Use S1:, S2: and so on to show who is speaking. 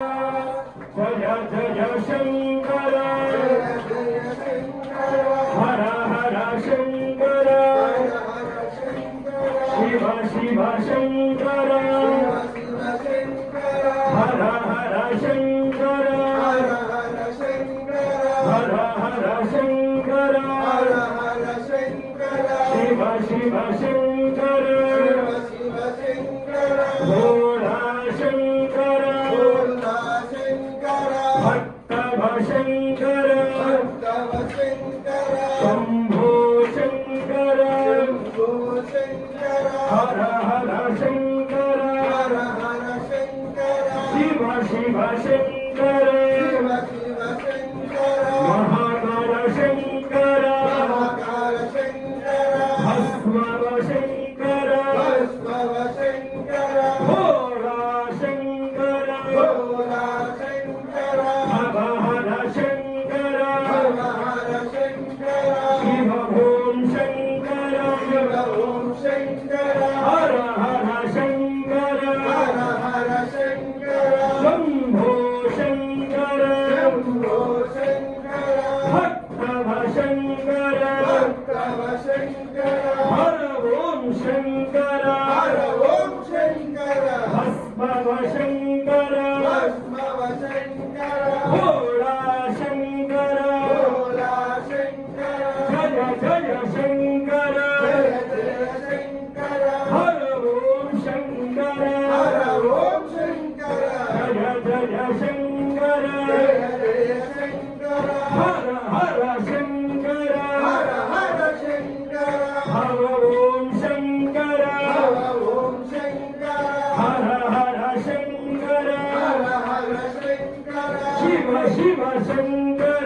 S1: जय जय शंकर हर हर शंकर शिव शिव शंकर हर हर शंकर हर हर शंकर शिव शिव शंकर भोला शंकर शंकर शंभो शंकर हर हर शंकर शिव शिव शंकर महाकाल शंकर भस्म शंकर भोला शंकर शिव ओम शंकर हर हर शंकर शंभो शंकर भक्तव शंकर हर ओम शंकर भस्मव शंकर भोला शंकर जय जय शंकर हर ओम शंकर जय जय शंकर हर हर शंकर हर ओम शंकर हर हर शंकर शिव शिव शंकर